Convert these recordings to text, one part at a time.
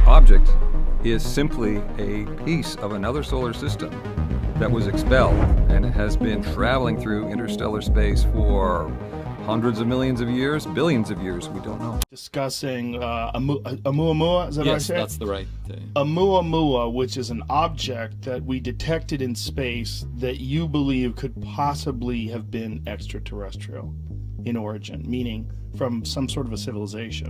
object is simply a piece of another solar system that was expelled, and it has been traveling through interstellar space for hundreds of millions of years, billions of years, we don't know. Discussing Oumuamua, is that what I said? Yes, that's the right thing. Oumuamua, which is an object that we detected in space that you believe could possibly have been extraterrestrial in origin, meaning from some sort of a civilization.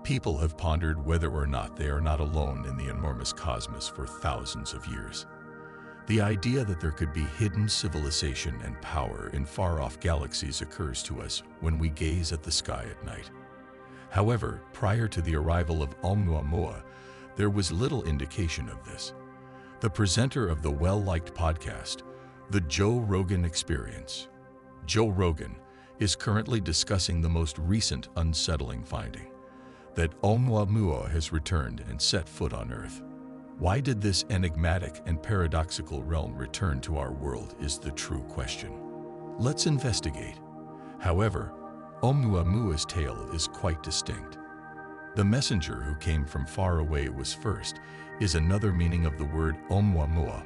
People have pondered whether or not they are not alone in the enormous cosmos for thousands of years. The idea that there could be hidden civilization and power in far-off galaxies occurs to us when we gaze at the sky at night. However, prior to the arrival of Oumuamua, there was little indication of this. The presenter of the well-liked podcast, The Joe Rogan Experience, Joe Rogan, is currently discussing the most recent unsettling finding, that Oumuamua has returned and set foot on Earth. Why did this enigmatic and paradoxical realm return to our world is the true question. Let's investigate. However, Oumuamua's tale is quite distinct. The messenger who came from far away was first is another meaning of the word Oumuamua,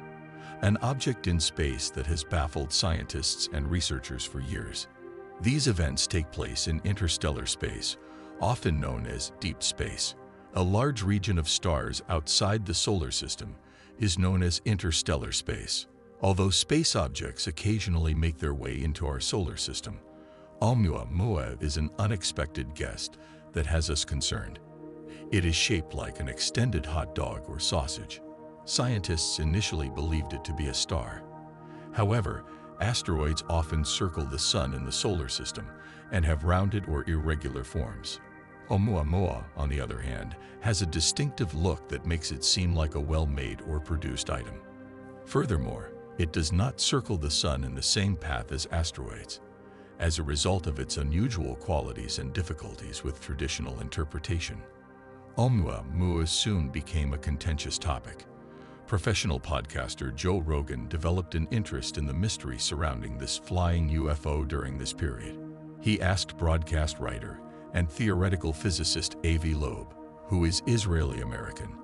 an object in space that has baffled scientists and researchers for years. These events take place in interstellar space, often known as deep space. A large region of stars outside the solar system is known as interstellar space. Although space objects occasionally make their way into our solar system, Oumuamua is an unexpected guest that has us concerned. It is shaped like an extended hot dog or sausage. Scientists initially believed it to be a star. However, asteroids often circle the sun in the solar system and have rounded or irregular forms. Oumuamua, on the other hand, has a distinctive look that makes it seem like a well-made or produced item. Furthermore, it does not circle the sun in the same path as asteroids. As a result of its unusual qualities and difficulties with traditional interpretation, Oumuamua soon became a contentious topic. Professional podcaster Joe Rogan developed an interest in the mystery surrounding this flying UFO during this period. He asked broadcast writer and theoretical physicist Avi Loeb, who is Israeli-American,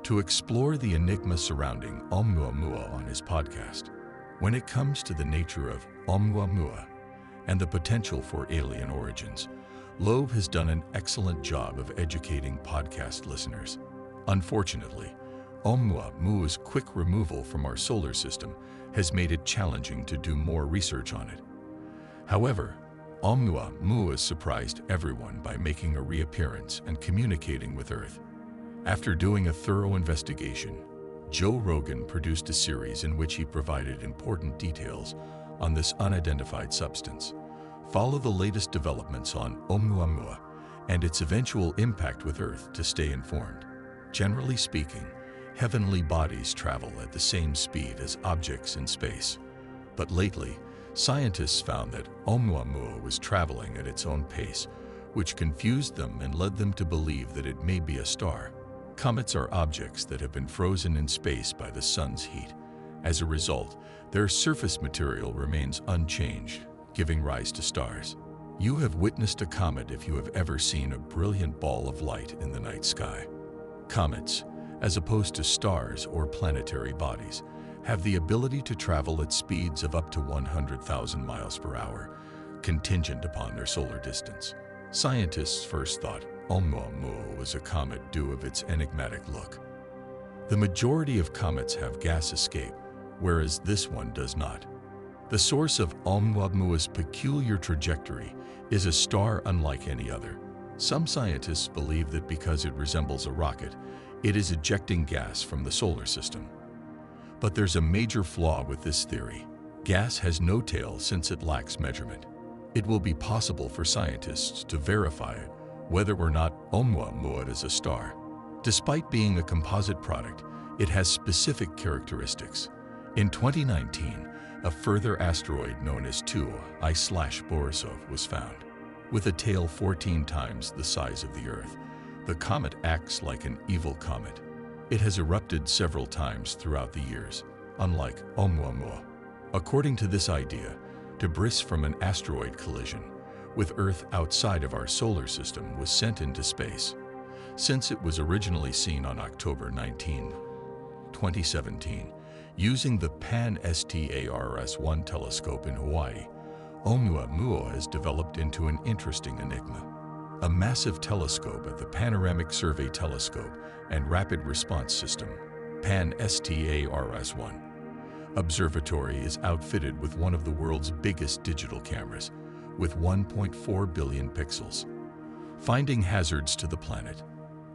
to explore the enigma surrounding Oumuamua on his podcast. When it comes to the nature of Oumuamua and the potential for alien origins, Loeb has done an excellent job of educating podcast listeners. Unfortunately, Oumuamua's quick removal from our solar system has made it challenging to do more research on it. However, Oumuamua surprised everyone by making a reappearance and communicating with Earth. After doing a thorough investigation, Joe Rogan produced a series in which he provided important details on this unidentified substance. Follow the latest developments on Oumuamua and its eventual impact with Earth to stay informed. Generally speaking, heavenly bodies travel at the same speed as objects in space. But lately, scientists found that Oumuamua was traveling at its own pace, which confused them and led them to believe that it may be a star. Comets are objects that have been frozen in space by the sun's heat. As a result, their surface material remains unchanged, giving rise to stars. You have witnessed a comet if you have ever seen a brilliant ball of light in the night sky. Comets, as opposed to stars or planetary bodies, have the ability to travel at speeds of up to 100,000 miles per hour, contingent upon their solar distance. Scientists first thought Oumuamua was a comet due to its enigmatic look. The majority of comets have gas escape, whereas this one does not. The source of Oumuamua's peculiar trajectory is a star unlike any other. Some scientists believe that because it resembles a rocket, it is ejecting gas from the solar system. But there's a major flaw with this theory. Gas has no tail since it lacks measurement. It will be possible for scientists to verify whether or not Oumuamua is a star. Despite being a composite product, it has specific characteristics. In 2019, a further asteroid known as 2I/Borisov was found. With a tail 14 times the size of the Earth, the comet acts like an evil comet. It has erupted several times throughout the years, unlike Oumuamua. According to this idea, debris from an asteroid collision with Earth outside of our solar system was sent into space. since it was originally seen on October 19, 2017, using the Pan-STARS-1 telescope in Hawaii. Oumuamua has developed into an interesting enigma. A massive telescope at the Panoramic Survey Telescope and Rapid Response System, Pan-STARS-1 Observatory is outfitted with one of the world's biggest digital cameras, with 1.4 billion pixels. Finding hazards to the planet,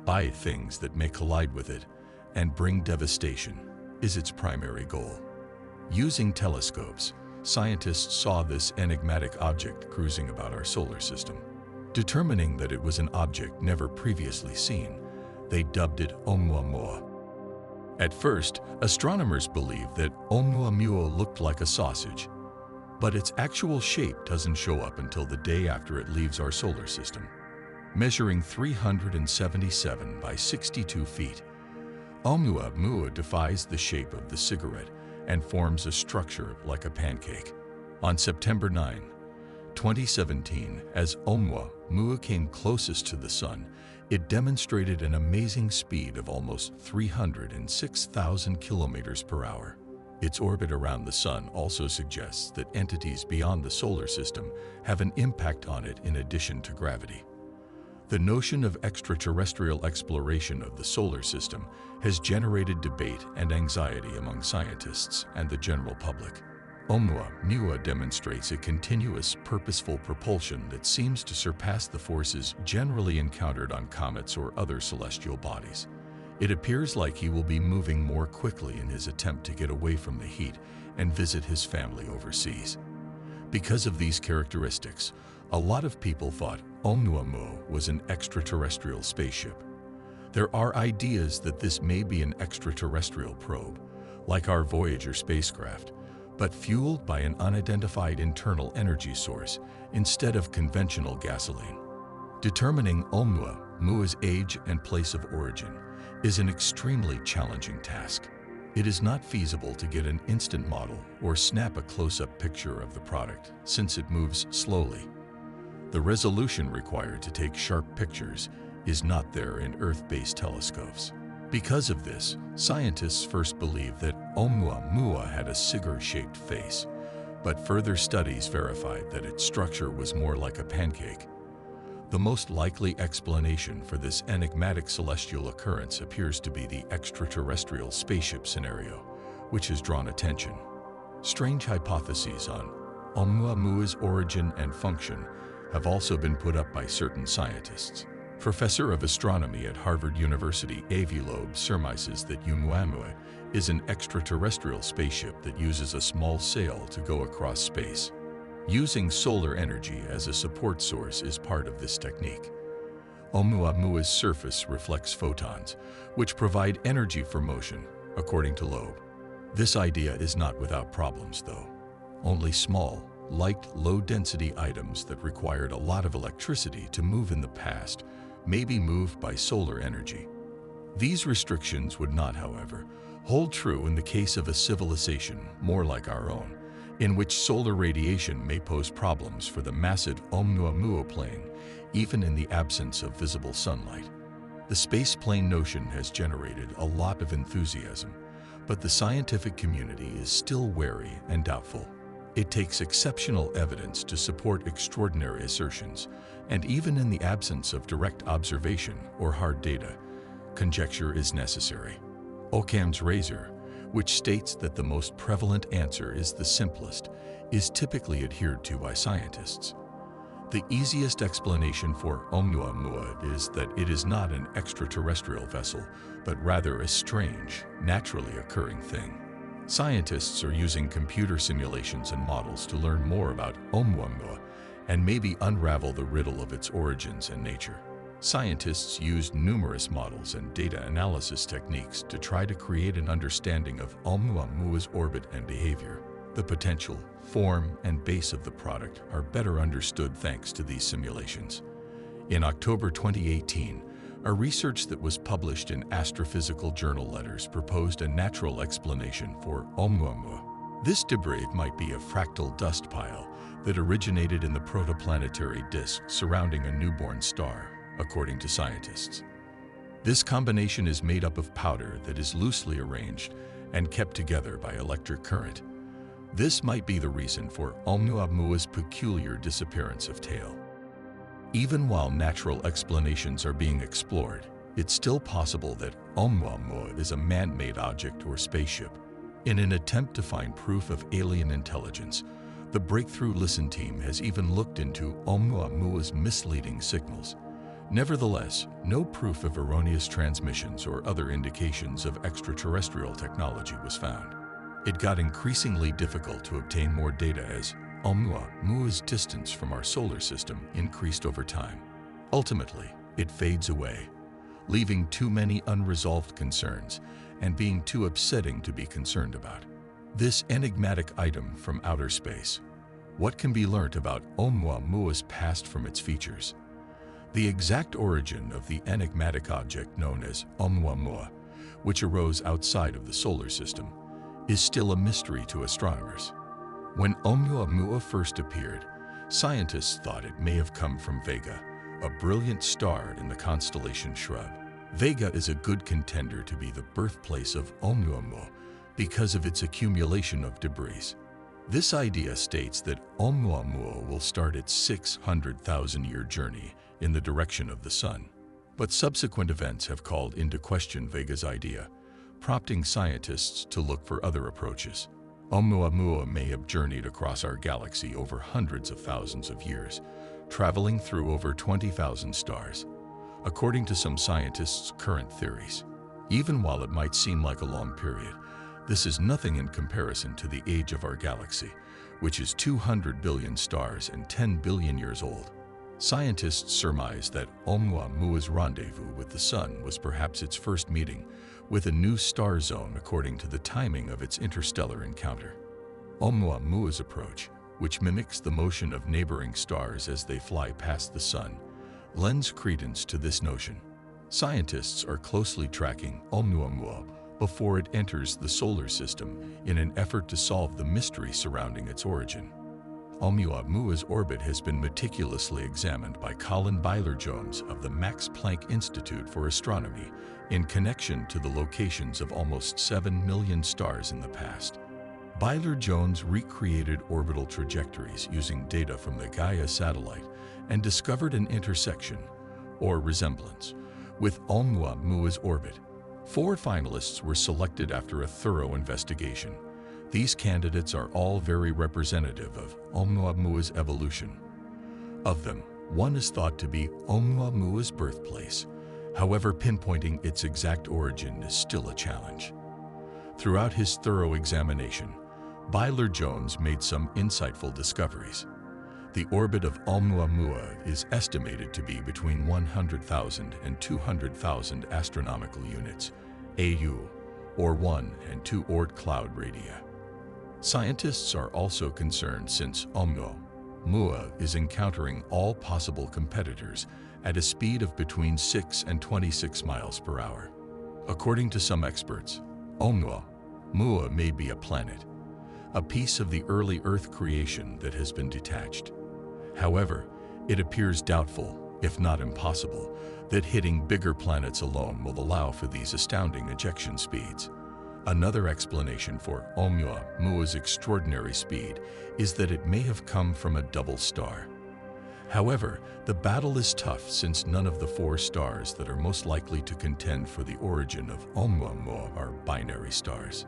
by things that may collide with it, and bring devastation is its primary goal. Using telescopes, scientists saw this enigmatic object cruising about our solar system. Determining that it was an object never previously seen, they dubbed it Oumuamua. At first, astronomers believed that Oumuamua looked like a sausage, but its actual shape doesn't show up until the day after it leaves our solar system. Measuring 377 by 62 feet, Oumuamua defies the shape of the cigarette and forms a structure like a pancake. On September 9, 2017, as Oumuamua came closest to the Sun, it demonstrated an amazing speed of almost 306,000 kilometers per hour. Its orbit around the Sun also suggests that entities beyond the solar system have an impact on it in addition to gravity. The notion of extraterrestrial exploration of the solar system has generated debate and anxiety among scientists and the general public. Oumuamua demonstrates a continuous, purposeful propulsion that seems to surpass the forces generally encountered on comets or other celestial bodies. It appears like he will be moving more quickly in his attempt to get away from the heat and visit his family overseas. Because of these characteristics, a lot of people thought Oumuamua was an extraterrestrial spaceship. There are ideas that this may be an extraterrestrial probe, like our Voyager spacecraft, but fueled by an unidentified internal energy source instead of conventional gasoline. Determining Oumuamua's age and place of origin is an extremely challenging task. It is not feasible to get an instant model or snap a close-up picture of the product since it moves slowly. The resolution required to take sharp pictures is not there in Earth-based telescopes. Because of this, scientists first believed that Oumuamua had a cigar-shaped face, but further studies verified that its structure was more like a pancake. The most likely explanation for this enigmatic celestial occurrence appears to be the extraterrestrial spaceship scenario, which has drawn attention. Strange hypotheses on Oumuamua's origin and function have also been put up by certain scientists. Professor of astronomy at Harvard University Avi Loeb surmises that Oumuamua is an extraterrestrial spaceship that uses a small sail to go across space. Using solar energy as a support source is part of this technique. Oumuamua's surface reflects photons, which provide energy for motion, according to Loeb. This idea is not without problems, though. Only small, light, low-density items that required a lot of electricity to move in the past may be moved by solar energy. These restrictions would not, however, hold true in the case of a civilization more like our own, in which solar radiation may pose problems for the massive Oumuamua plane, even in the absence of visible sunlight. The space plane notion has generated a lot of enthusiasm, but the scientific community is still wary and doubtful. It takes exceptional evidence to support extraordinary assertions, and even in the absence of direct observation or hard data, conjecture is necessary. Occam's razor, which states that the most prevalent answer is the simplest, is typically adhered to by scientists. The easiest explanation for Oumuamua is that it is not an extraterrestrial vessel, but rather a strange, naturally occurring thing. Scientists are using computer simulations and models to learn more about Oumuamua and maybe unravel the riddle of its origins and nature. Scientists used numerous models and data analysis techniques to try to create an understanding of Oumuamua's orbit and behavior. The potential, form, and base of the product are better understood thanks to these simulations. In October 2018, a research that was published in Astrophysical Journal Letters proposed a natural explanation for Oumuamua. This debris might be a fractal dust pile that originated in the protoplanetary disk surrounding a newborn star, according to scientists. This combination is made up of powder that is loosely arranged and kept together by electric current. This might be the reason for Oumuamua's peculiar disappearance of tail. Even while natural explanations are being explored, it's still possible that Oumuamua is a man-made object or spaceship. In an attempt to find proof of alien intelligence, the Breakthrough Listen team has even looked into Oumuamua's misleading signals. Nevertheless, no proof of erroneous transmissions or other indications of extraterrestrial technology was found. It got increasingly difficult to obtain more data as Oumuamua's distance from our solar system increased over time. Ultimately, it fades away, leaving too many unresolved concerns and being too upsetting to be concerned about. This enigmatic item from outer space. What can be learnt about Oumuamua's past from its features? The exact origin of the enigmatic object known as Oumuamua, which arose outside of the solar system, is still a mystery to astronomers. When Oumuamua first appeared, scientists thought it may have come from Vega, a brilliant star in the constellation Shrub. Vega is a good contender to be the birthplace of Oumuamua because of its accumulation of debris. This idea states that Oumuamua will start its 600,000-year journey in the direction of the Sun. But subsequent events have called into question Vega's idea, prompting scientists to look for other approaches. Oumuamua may have journeyed across our galaxy over hundreds of thousands of years, traveling through over 20,000 stars. According to some scientists' current theories, even while it might seem like a long period, this is nothing in comparison to the age of our galaxy, which is 200 billion stars and 10 billion years old. Scientists surmise that Oumuamua's rendezvous with the Sun was perhaps its first meeting with a new star zone according to the timing of its interstellar encounter. Oumuamua's approach, which mimics the motion of neighboring stars as they fly past the Sun, lends credence to this notion. Scientists are closely tracking Oumuamua before it enters the solar system in an effort to solve the mystery surrounding its origin. Oumuamua's orbit has been meticulously examined by Colin Byler-Jones of the Max Planck Institute for Astronomy in connection to the locations of almost 7 million stars in the past. Byler-Jones recreated orbital trajectories using data from the Gaia satellite and discovered an intersection, or resemblance, with Oumuamua's orbit. 4 finalists were selected after a thorough investigation. These candidates are all very representative of Oumuamua's evolution. Of them, one is thought to be Oumuamua's birthplace. However, pinpointing its exact origin is still a challenge. Throughout his thorough examination, Byler-Jones made some insightful discoveries. The orbit of Oumuamua is estimated to be between 100,000 and 200,000 astronomical units, AU, or 1 and 2 Oort cloud radii. Scientists are also concerned since Oumuamua is encountering all possible competitors at a speed of between 6 and 26 miles per hour. According to some experts, Oumuamua may be a planet, a piece of the early Earth creation that has been detached. However, it appears doubtful, if not impossible, that hitting bigger planets alone will allow for these astounding ejection speeds. Another explanation for Oumuamua's extraordinary speed is that it may have come from a double star. However, the battle is tough since none of the 4 stars that are most likely to contend for the origin of Oumuamua are binary stars.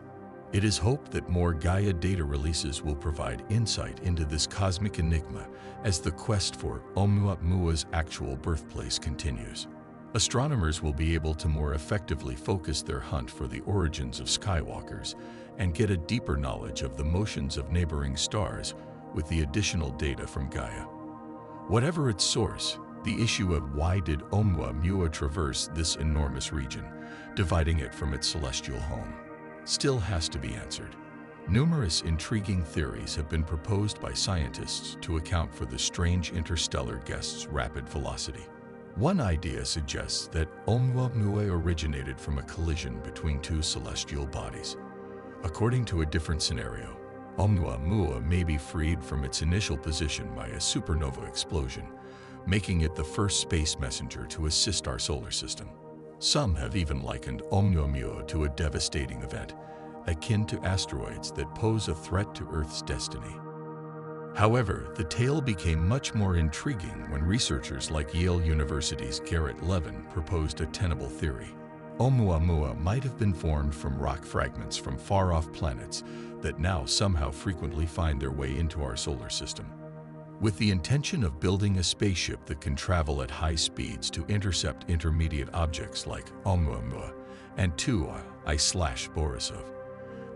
It is hoped that more Gaia data releases will provide insight into this cosmic enigma as the quest for Oumuamua's actual birthplace continues. Astronomers will be able to more effectively focus their hunt for the origins of skywalkers and get a deeper knowledge of the motions of neighboring stars with the additional data from Gaia. Whatever its source, the issue of why did Oumuamua traverse this enormous region, dividing it from its celestial home, still has to be answered. Numerous intriguing theories have been proposed by scientists to account for the strange interstellar guest's rapid velocity. One idea suggests that Oumuamua originated from a collision between 2 celestial bodies. According to a different scenario, Oumuamua may be freed from its initial position by a supernova explosion, making it the first space messenger to assist our solar system. Some have even likened Oumuamua to a devastating event, akin to asteroids that pose a threat to Earth's destiny. However, the tale became much more intriguing when researchers like Yale University's Garrett Levin proposed a tenable theory. Oumuamua might have been formed from rock fragments from far-off planets that now somehow frequently find their way into our solar system. With the intention of building a spaceship that can travel at high speeds to intercept intermediate objects like Oumuamua and I/Borisov,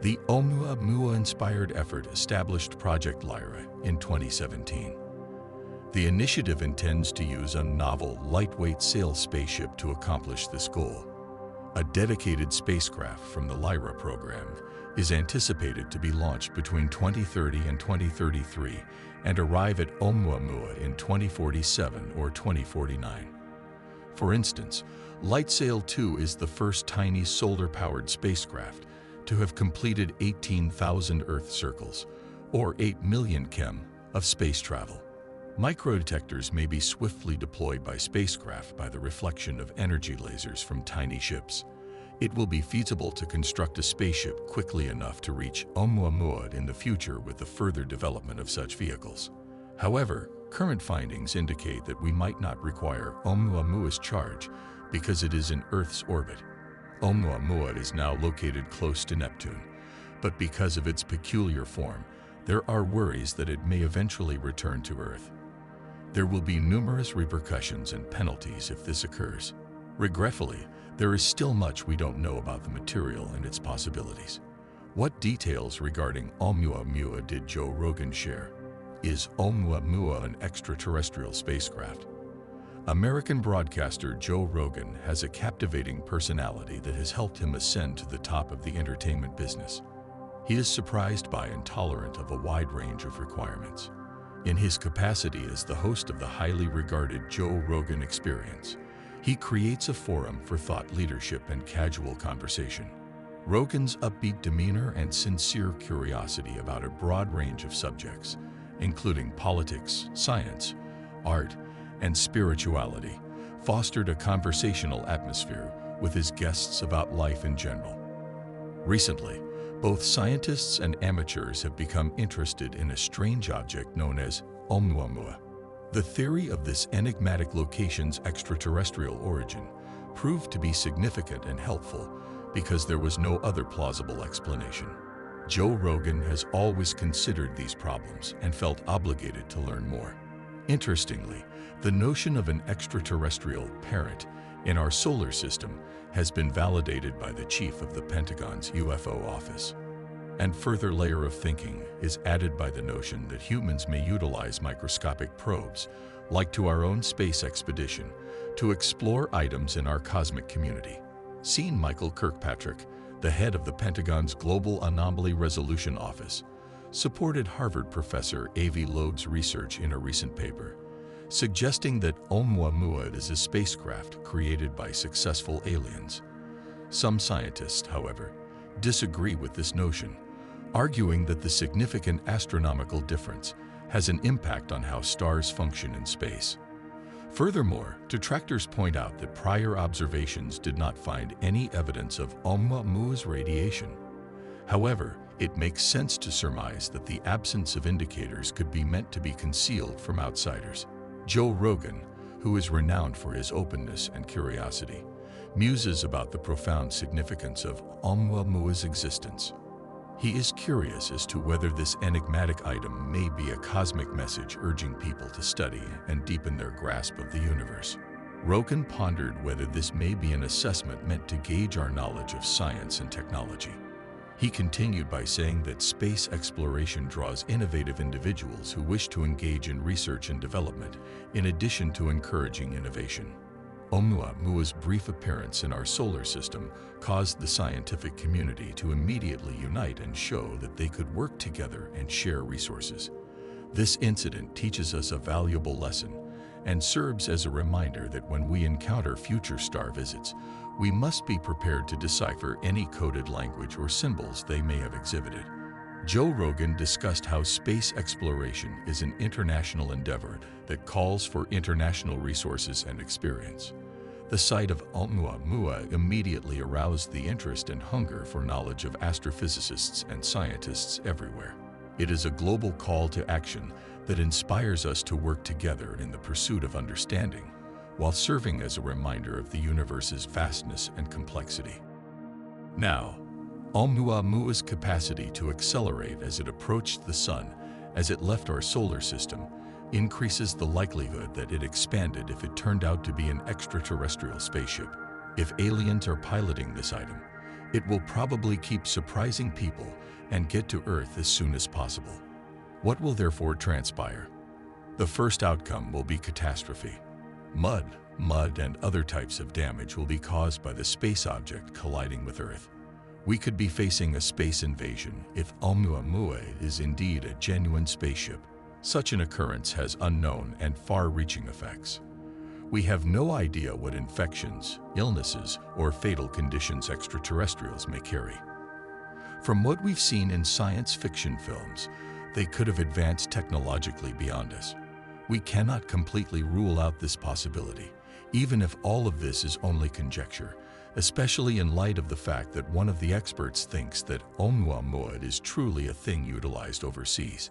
the Oumuamua-inspired effort established Project Lyra in 2017. The initiative intends to use a novel, lightweight sail spaceship to accomplish this goal. A dedicated spacecraft from the Lyra program is anticipated to be launched between 2030 and 2033 and arrive at Oumuamua in 2047 or 2049. For instance, LightSail 2 is the first tiny solar-powered spacecraft to have completed 18,000 Earth circles, or 8 million km, of space travel. Microdetectors may be swiftly deployed by spacecraft by the reflection of energy lasers from tiny ships. It will be feasible to construct a spaceship quickly enough to reach Oumuamua in the future with the further development of such vehicles. However, current findings indicate that we might not require Oumuamua's charge because it is in Earth's orbit. Oumuamua is now located close to Neptune, but because of its peculiar form, there are worries that it may eventually return to Earth. There will be numerous repercussions and penalties if this occurs. Regretfully, there is still much we don't know about the material and its possibilities. What details regarding Oumuamua did Joe Rogan share? Is Oumuamua an extraterrestrial spacecraft? American broadcaster Joe Rogan has a captivating personality that has helped him ascend to the top of the entertainment business. He is surprised by and tolerant of a wide range of requirements. In his capacity as the host of the highly regarded Joe Rogan Experience, he creates a forum for thought leadership and casual conversation. Rogan's upbeat demeanor and sincere curiosity about a broad range of subjects, including politics, science, art, and spirituality, fostered a conversational atmosphere with his guests about life in general. Recently, both scientists and amateurs have become interested in a strange object known as Oumuamua. The theory of this enigmatic location's extraterrestrial origin proved to be significant and helpful because there was no other plausible explanation. Joe Rogan has always considered these problems and felt obligated to learn more. Interestingly, the notion of an extraterrestrial parent in our solar system has been validated by the chief of the Pentagon's UFO office. And further layer of thinking is added by the notion that humans may utilize microscopic probes, like to our own space expedition, to explore items in our cosmic community. Sean Michael Kirkpatrick, the head of the Pentagon's Global Anomaly Resolution Office, supported Harvard professor Avi Loeb's research in a recent paper, suggesting that Oumuamua is a spacecraft created by successful aliens. Some scientists, however, disagree with this notion, arguing that the significant astronomical difference has an impact on how stars function in space. Furthermore, detractors point out that prior observations did not find any evidence of Oumuamua's radiation. However, it makes sense to surmise that the absence of indicators could be meant to be concealed from outsiders. Joe Rogan, who is renowned for his openness and curiosity, muses about the profound significance of Oumuamua's existence. He is curious as to whether this enigmatic item may be a cosmic message urging people to study and deepen their grasp of the universe. Rogan pondered whether this may be an assessment meant to gauge our knowledge of science and technology. He continued by saying that space exploration draws innovative individuals who wish to engage in research and development, in addition to encouraging innovation. Oumuamua's brief appearance in our solar system caused the scientific community to immediately unite and show that they could work together and share resources. This incident teaches us a valuable lesson and serves as a reminder that when we encounter future star visits, we must be prepared to decipher any coded language or symbols they may have exhibited. Joe Rogan discussed how space exploration is an international endeavor that calls for international resources and experience. The sight of Oumuamua immediately aroused the interest and hunger for knowledge of astrophysicists and scientists everywhere. It is a global call to action that inspires us to work together in the pursuit of understanding, while serving as a reminder of the universe's vastness and complexity. Now, Oumuamua's capacity to accelerate as it approached the Sun as it left our solar system increases the likelihood that it expanded if it turned out to be an extraterrestrial spaceship. If aliens are piloting this item, it will probably keep surprising people and get to Earth as soon as possible. What will therefore transpire? The first outcome will be catastrophe. Mud, and other types of damage will be caused by the space object colliding with Earth. We could be facing a space invasion if Oumuamua is indeed a genuine spaceship. Such an occurrence has unknown and far-reaching effects. We have no idea what infections, illnesses, or fatal conditions extraterrestrials may carry. From what we've seen in science fiction films, they could have advanced technologically beyond us. We cannot completely rule out this possibility, even if all of this is only conjecture, especially in light of the fact that one of the experts thinks that Oumuamua is truly a thing utilized overseas.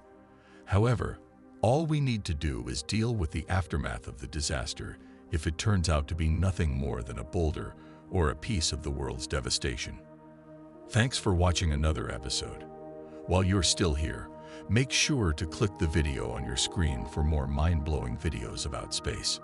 However, all we need to do is deal with the aftermath of the disaster if it turns out to be nothing more than a boulder or a piece of the world's devastation. Thanks for watching another episode. While you're still here, make sure to click the video on your screen for more mind-blowing videos about space.